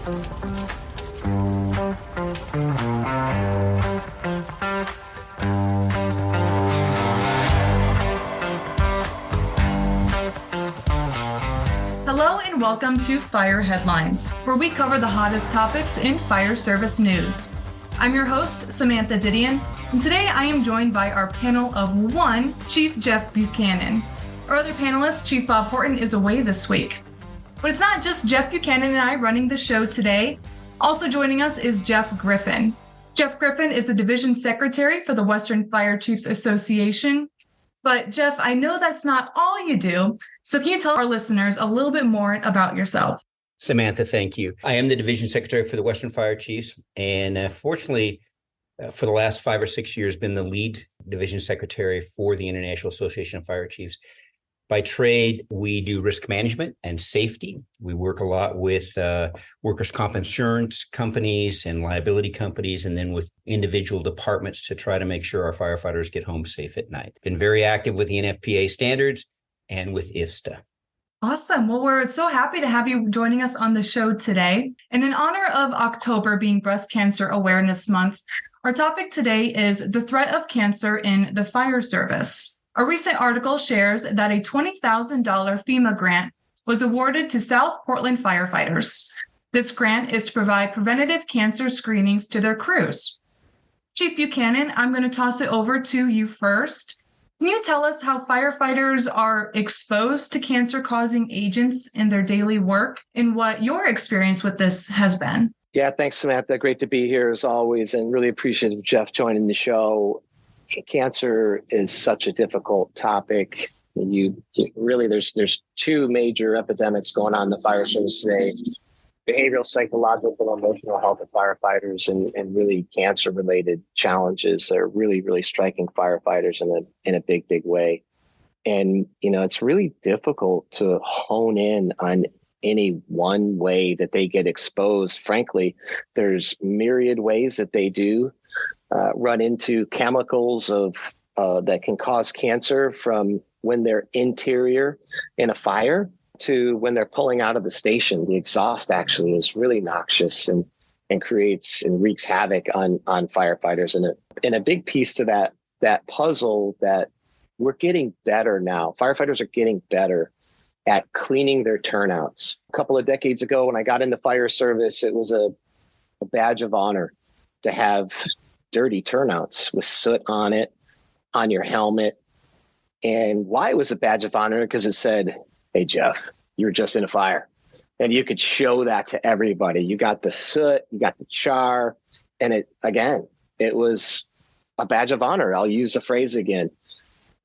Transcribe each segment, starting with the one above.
Hello and welcome to Fire Headlines, where we cover the hottest topics in fire service news. I'm your host, Samantha Didion, and today I am joined by our panel of one, Chief Jeff Buchanan. Our other panelist, Chief Bob Horton, is away this week. But it's not just Jeff Buchanan and I running the show today. Also joining us is Jeff Griffin. Jeff Griffin is the Division Secretary for the Western Fire Chiefs Association. But Jeff, I know that's not all you do, so can you tell our listeners a little bit more about yourself? Samantha, thank you. I am the Division Secretary for the Western Fire Chiefs, and fortunately, for the last 5 or 6 years, been the lead Division Secretary for the International Association of Fire Chiefs. By trade, we do risk management and safety. We work a lot with workers' comp insurance companies and liability companies, and then with individual departments to try to make sure our firefighters get home safe at night. Been very active with the NFPA standards and with IFSTA. Awesome. Well, we're so happy to have you joining us on the show today. And in honor of October being Breast Cancer Awareness Month, our topic today is the threat of cancer in the fire service. A recent article shares that a $20,000 FEMA grant was awarded to South Portland firefighters. This grant is to provide preventative cancer screenings to their crews. Chief Buchanan, I'm going to toss it over to you first. Can you tell us how firefighters are exposed to cancer-causing agents in their daily work and what your experience with this has been? Yeah, thanks, Samantha. Great to be here as always, and really appreciative of Jeff joining the show. Cancer is such a difficult topic. There's two major epidemics going on in the fire service today: behavioral, psychological, and emotional health of firefighters, and really cancer-related challenges that are really, really striking firefighters in a big, big way. And it's really difficult to hone in on any one way that they get exposed. Frankly, there's myriad ways that they do run into chemicals that can cause cancer, from when they're interior in a fire to when they're pulling out of the station. The exhaust actually is really noxious and creates and wreaks havoc on firefighters. And a big piece to that puzzle that we're getting better now. Firefighters are getting better at cleaning their turnouts. A couple of decades ago, when I got into fire service, it was a badge of honor to have dirty turnouts with soot on it, on your helmet. And why it was a badge of honor? Because it said, "Hey, Jeff, you're just in a fire." And you could show that to everybody. You got the soot, you got the char. And it was a badge of honor. I'll use the phrase again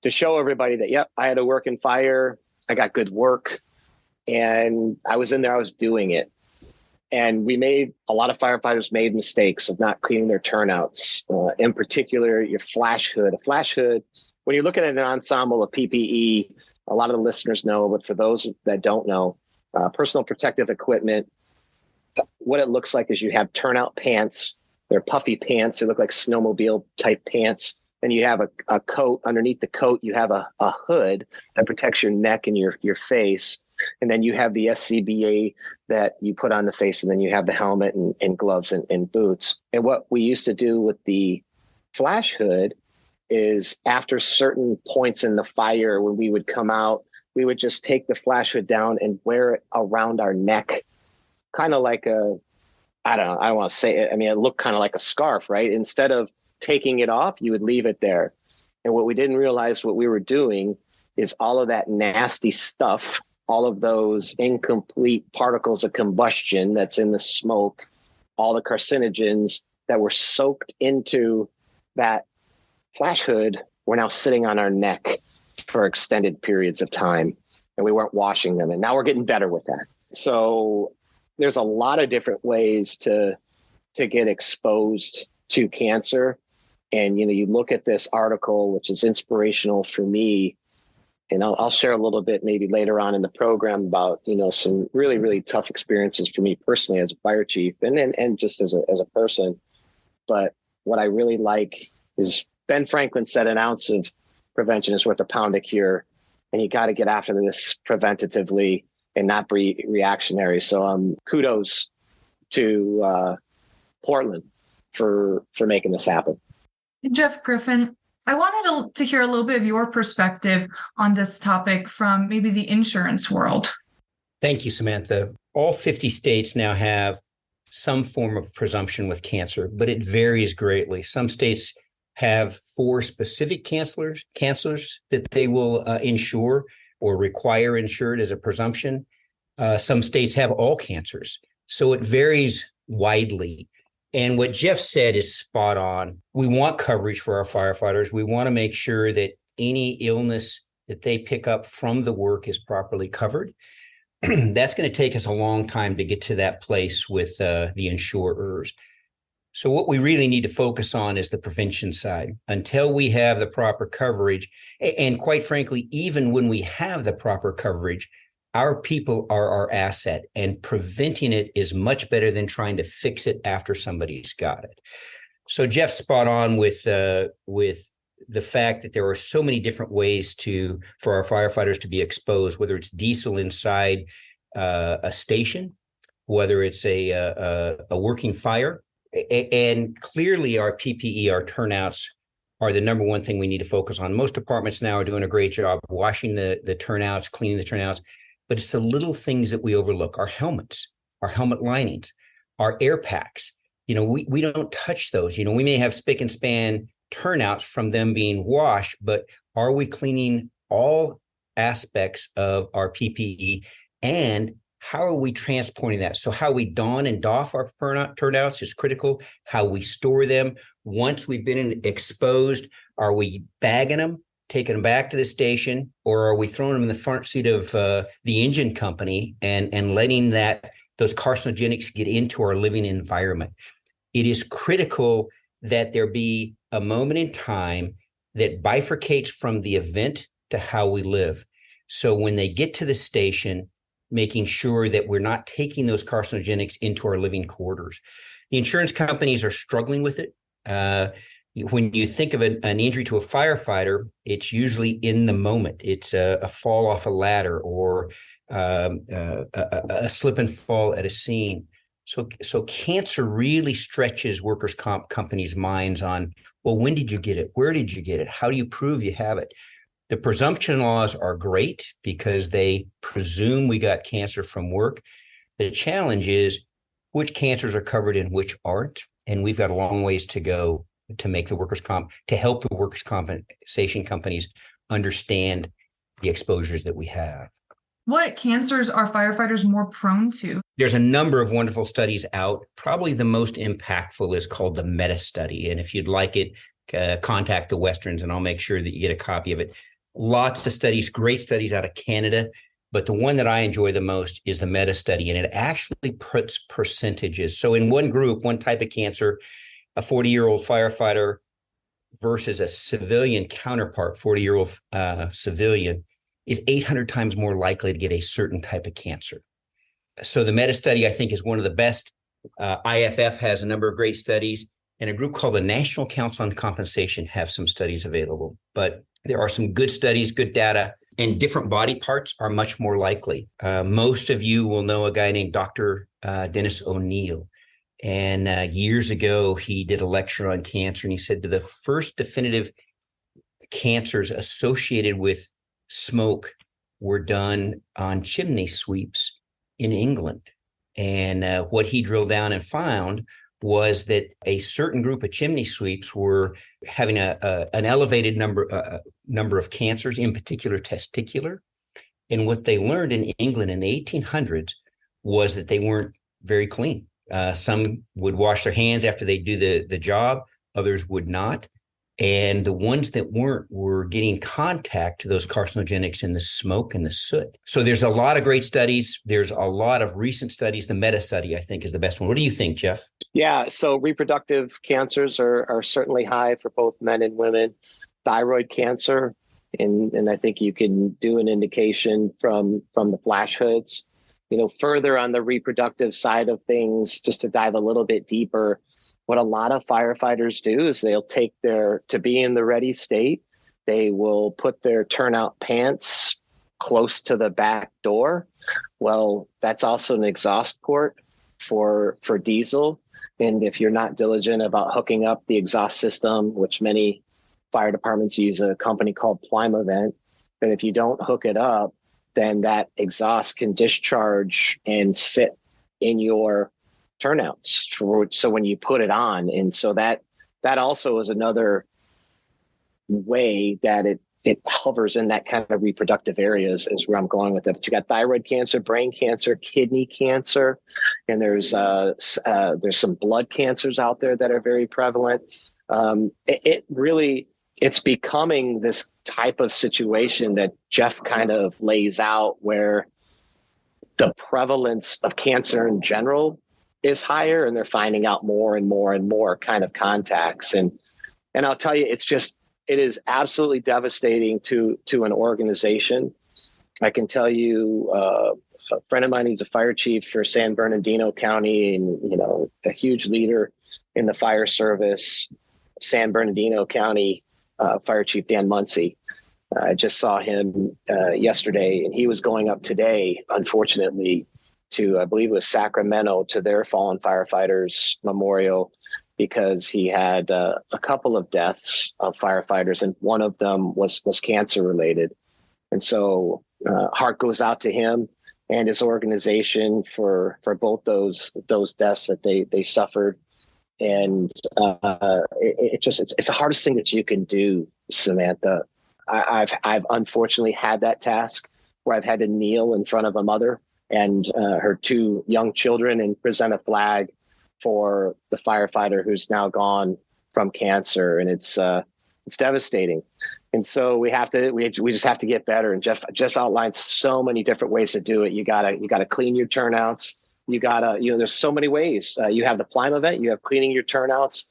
to show everybody that, yep, I had to work in fire. I got good work. And I was in there, I was doing it. And a lot of firefighters made mistakes of not cleaning their turnouts, in particular, your flash hood. A flash hood, when you're looking at an ensemble of PPE, a lot of the listeners know, but for those that don't know, personal protective equipment, what it looks like is you have turnout pants. They're puffy pants. They look like snowmobile type pants. And you have a coat. Underneath the coat, you have a hood that protects your neck and your face. And then you have the SCBA that you put on the face, and then you have the helmet and gloves and boots. And what we used to do with the flash hood is, after certain points in the fire, when we would come out, we would just take the flash hood down and wear it around our neck, kind of like I don't want to say it. I mean, it looked kind of like a scarf, right? Instead of taking it off, you would leave it there. And what we didn't realize what we were doing is all of that nasty stuff, all of those incomplete particles of combustion that's in the smoke, all the carcinogens that were soaked into that flash hood were now sitting on our neck for extended periods of time, and we weren't washing them. And now we're getting better with that. So there's a lot of different ways to get exposed to cancer. And, you look at this article, which is inspirational for me, and I'll share a little bit maybe later on in the program about, some really, really tough experiences for me personally as a fire chief and just as a person. But what I really like is, Ben Franklin said, an ounce of prevention is worth a pound of cure. And you got to get after this preventatively and not be reactionary. So kudos to Portland for making this happen. Jeff Griffin, I wanted to hear a little bit of your perspective on this topic from maybe the insurance world. Thank you, Samantha. All 50 states now have some form of presumption with cancer, but it varies greatly. Some states have 4 specific cancers that they will insure or require insured as a presumption. Some states have all cancers. So it varies widely. And what Jeff said is spot on. We want coverage for our firefighters. We want to make sure that any illness that they pick up from the work is properly covered. That's going to take us a long time to get to that place with the insurers. So what we really need to focus on is the prevention side. Until we have the proper coverage, and quite frankly, even when we have the proper coverage, our people are our asset, and preventing it is much better than trying to fix it after somebody's got it. So Jeff's spot on with the fact that there are so many different ways for our firefighters to be exposed, whether it's diesel inside a station, whether it's a working fire. And clearly our PPE, our turnouts, are the number one thing we need to focus on. Most departments now are doing a great job washing the turnouts, cleaning the turnouts, but it's the little things that we overlook. Our helmets, our helmet linings, our air packs. We don't touch those. We may have spick and span turnouts from them being washed, but are we cleaning all aspects of our PPE, and how are we transporting that? So how we don and doff our turnouts is critical. How we store them. Once we've been exposed, are we bagging them, taking them back to the station, or are we throwing them in the front seat of the engine company and letting those carcinogenics get into our living environment? It is critical that there be a moment in time that bifurcates from the event to how we live. So when they get to the station, making sure that we're not taking those carcinogenics into our living quarters. The insurance companies are struggling with it. When you think of an injury to a firefighter, it's usually in the moment. It's a fall off a ladder or a slip and fall at a scene. So cancer really stretches workers' comp companies' minds on, well, when did you get it? Where did you get it? How do you prove you have it? The presumption laws are great because they presume we got cancer from work. The challenge is which cancers are covered and which aren't. And we've got a long ways to go to make the to help the workers' compensation companies understand the exposures that we have. What cancers are firefighters more prone to? There's a number of wonderful studies out. Probably the most impactful is called the meta study. And if you'd like it, contact the Westerns and I'll make sure that you get a copy of it. Lots of studies, great studies out of Canada. But the one that I enjoy the most is the meta study. And it actually puts percentages. So in one group, one type of cancer, a 40-year-old firefighter versus a civilian counterpart, 40-year-old civilian, is 800 times more likely to get a certain type of cancer. So the meta study, I think, is one of the best. IFF has a number of great studies, and a group called the National Council on Compensation have some studies available. But there are some good studies, good data, and different body parts are much more likely. Most of you will know a guy named Dr. Dennis O'Neill. And years ago, he did a lecture on cancer, and he said the first definitive cancers associated with smoke were done on chimney sweeps in England. And what he drilled down and found was that a certain group of chimney sweeps were having an elevated number of cancers, in particular testicular. And what they learned in England in the 1800s was that they weren't very clean. Some would wash their hands after they do the job, others would not. And the ones that weren't were getting contact to those carcinogenics in the smoke and the soot. So there's a lot of great studies. There's a lot of recent studies. The meta study, I think, is the best one. What do you think, Jeff? Yeah, so reproductive cancers are certainly high for both men and women. Thyroid cancer, and I think you can do an indication from the flash hoods. Further on the reproductive side of things, just to dive a little bit deeper, what a lot of firefighters do is they'll take to be in the ready state, they will put their turnout pants close to the back door. Well, that's also an exhaust port for diesel. And if you're not diligent about hooking up the exhaust system, which many fire departments use a company called Plymavent, then if you don't hook it up, then that exhaust can discharge and sit in your turnouts. So when you put it on, and so that also is another way that it hovers in that kind of reproductive areas is where I'm going with it. But you got thyroid cancer, brain cancer, kidney cancer, and there's some blood cancers out there that are very prevalent. It's becoming this type of situation that Jeff kind of lays out, where the prevalence of cancer in general is higher, and they're finding out more and more and more kind of contacts. And I'll tell you, it is absolutely devastating to an organization. I can tell you, a friend of mine, he's a fire chief for San Bernardino County, and a huge leader in the fire service. San Bernardino County Fire Chief Dan Muncy. I just saw him yesterday, and he was going up today, unfortunately, to, I believe it was Sacramento, to their fallen firefighters memorial, because he had a couple of deaths of firefighters, and one of them was cancer related. And so heart goes out to him and his organization for both those deaths that they suffered. And it's the hardest thing that you can do, Samantha. I've unfortunately had that task where I've had to kneel in front of a mother and her two young children and present a flag for the firefighter who's now gone from cancer, and it's devastating. And so we just have to get better. And Jeff outlined so many different ways to do it. You gotta clean your turnouts. There's so many ways. You have the Plymavent, you have cleaning your turnouts.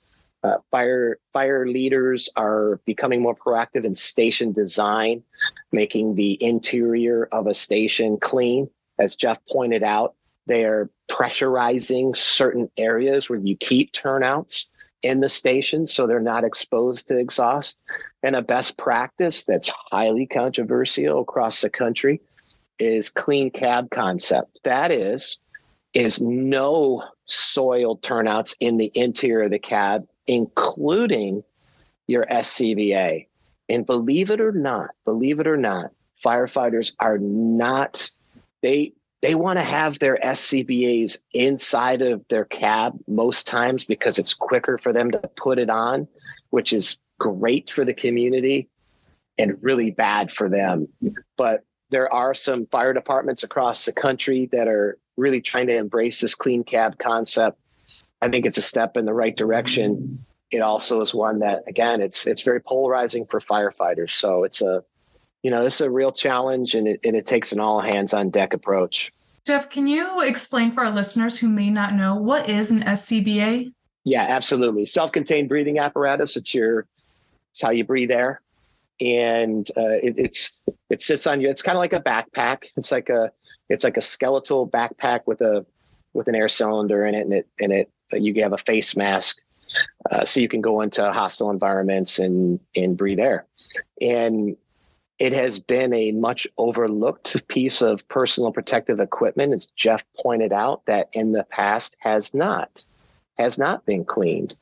Fire leaders are becoming more proactive in station design, making the interior of a station clean. As Jeff pointed out, they are pressurizing certain areas where you keep turnouts in the station so they're not exposed to exhaust. And a best practice that's highly controversial across the country is clean cab concept. That is no soiled turnouts in the interior of the cab, including your SCBA. And believe it or not, firefighters are not, they want to have their SCBAs inside of their cab most times because it's quicker for them to put it on, which is great for the community and really bad for them. But there are some fire departments across the country that are really trying to embrace this clean cab concept. I think it's a step in the right direction. It also is one that, again, it's very polarizing for firefighters. So it's this is a real challenge, and it takes an all hands on deck approach. Jeff, can you explain for our listeners who may not know, what is an SCBA? Yeah, absolutely. Self-contained breathing apparatus. It's how you breathe air. And it sits on you. It's kind of like a backpack. It's like a skeletal backpack with an air cylinder in it, and you have a face mask, so you can go into hostile environments and breathe air. And it has been a much overlooked piece of personal protective equipment, as Jeff pointed out, that in the past has not been cleaned.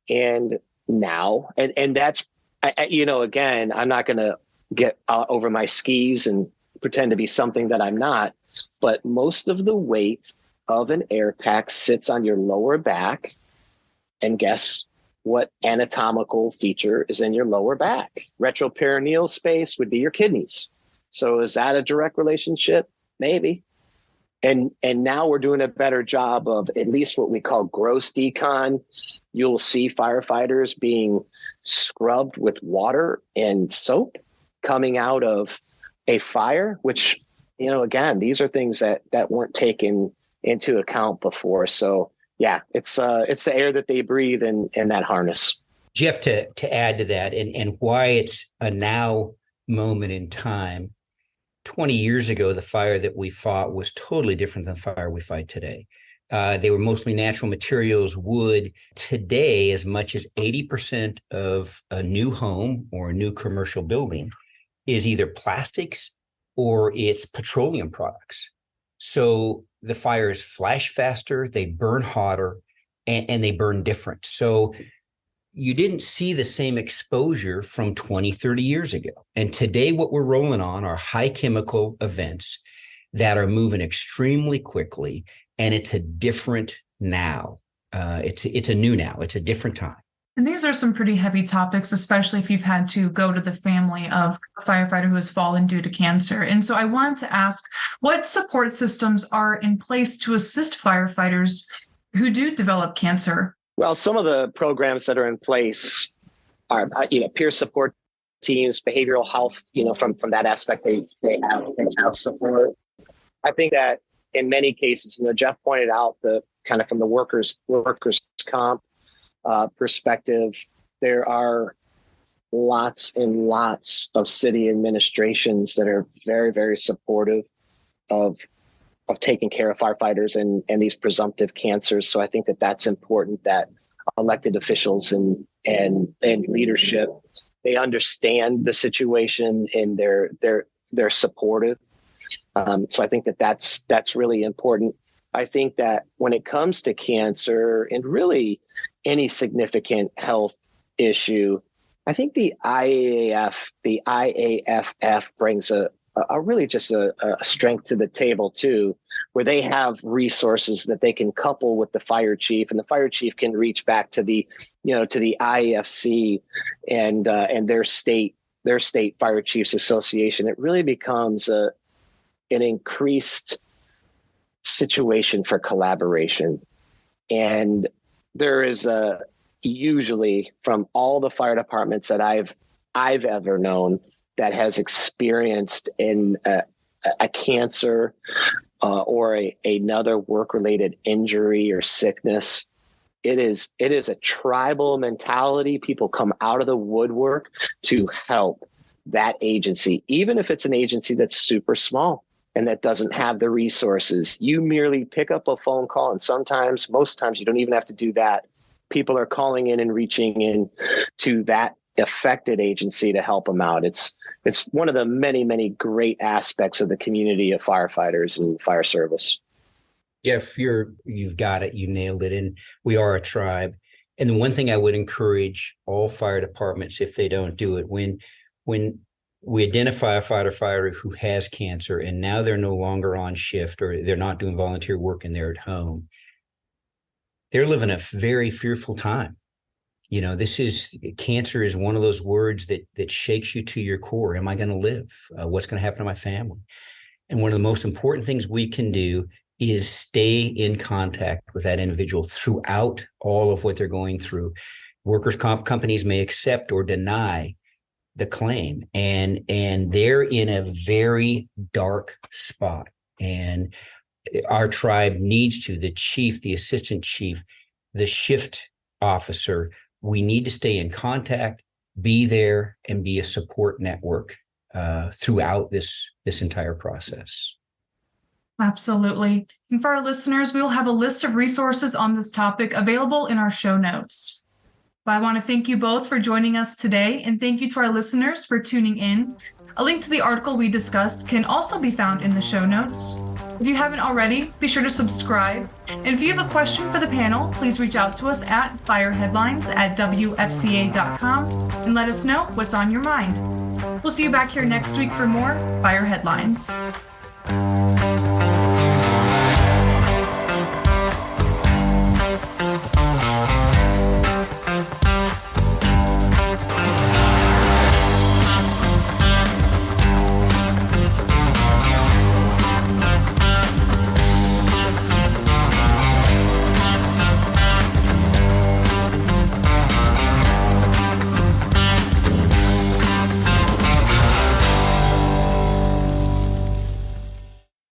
And now, and that's, again, I'm not going to get over my skis and pretend to be something that I'm not, but most of the weight of an air pack sits on your lower back. And guess what anatomical feature is in your lower back? Retroperineal space would be your kidneys. So is that a direct relationship? Maybe. And now we're doing a better job of at least what we call gross decon. You'll see firefighters being scrubbed with water and soap coming out of a fire, which, again, these are things that weren't taken into account before. So yeah, it's the air that they breathe in that harness. Jeff, to add to that and why it's a now moment in time, 20 years ago, the fire that we fought was totally different than the fire we fight today. They were mostly natural materials, wood. Today, as much as 80% of a new home or a new commercial building is either plastics or it's petroleum products. So the fires flash faster, they burn hotter, and they burn different. So you didn't see the same exposure from 20, 30 years ago. And today what we're rolling on are high chemical events that are moving extremely quickly. And it's a different now. It's a new now. It's a different time. And these are some pretty heavy topics, especially if you've had to go to the family of a firefighter who has fallen due to cancer. And so I wanted to ask, what support systems are in place to assist firefighters who do develop cancer? Well, some of the programs that are in place are, peer support teams, behavioral health, from that aspect, they have support. I think that in many cases, Jeff pointed out the kind of from the workers comp perspective, there are lots and lots of city administrations that are very, very supportive of taking care of firefighters and these presumptive cancers. So I think that that's important, that elected officials and leadership, they understand the situation and they're supportive. So I think that that's really important. I think that when it comes to cancer and really any significant health issue, I think the IAFF brings a really just a strength to the table too, where they have resources that they can couple with the fire chief, and the fire chief can reach back to the IAFC and their state fire chiefs association. It really becomes an increased situation for collaboration. And there is usually from all the fire departments that I've ever known that has experienced a cancer or another work-related injury or sickness, it is a tribal mentality. People come out of the woodwork to help that agency, even if it's an agency that's super small and that doesn't have the resources. You merely pick up a phone call, and most times you don't even have to do that. People are calling in and reaching in to that affected agency to help them out. It's one of the many, many great aspects of the community of firefighters and fire service. Jeff, you've got it. You nailed it. And we are a tribe. And the one thing I would encourage all fire departments, if they don't do it, when we identify a firefighter who has cancer and now they're no longer on shift or they're not doing volunteer work and they're at home, they're living a very fearful time. Cancer is one of those words that shakes you to your core. Am I going to live? What's going to happen to my family? And one of the most important things we can do is stay in contact with that individual throughout all of what they're going through. Workers' comp companies may accept or deny the claim, and they're in a very dark spot. And our tribe needs to, the chief, the assistant chief, the shift officer, we need to stay in contact, be there, and be a support network throughout this entire process. Absolutely. And for our listeners, we will have a list of resources on this topic available in our show notes. But I want to thank you both for joining us today, and thank you to our listeners for tuning in. A link to the article we discussed can also be found in the show notes. If you haven't already, be sure to subscribe. And if you have a question for the panel, please reach out to us at fireheadlines@wfca.com and let us know what's on your mind. We'll see you back here next week for more Fire Headlines.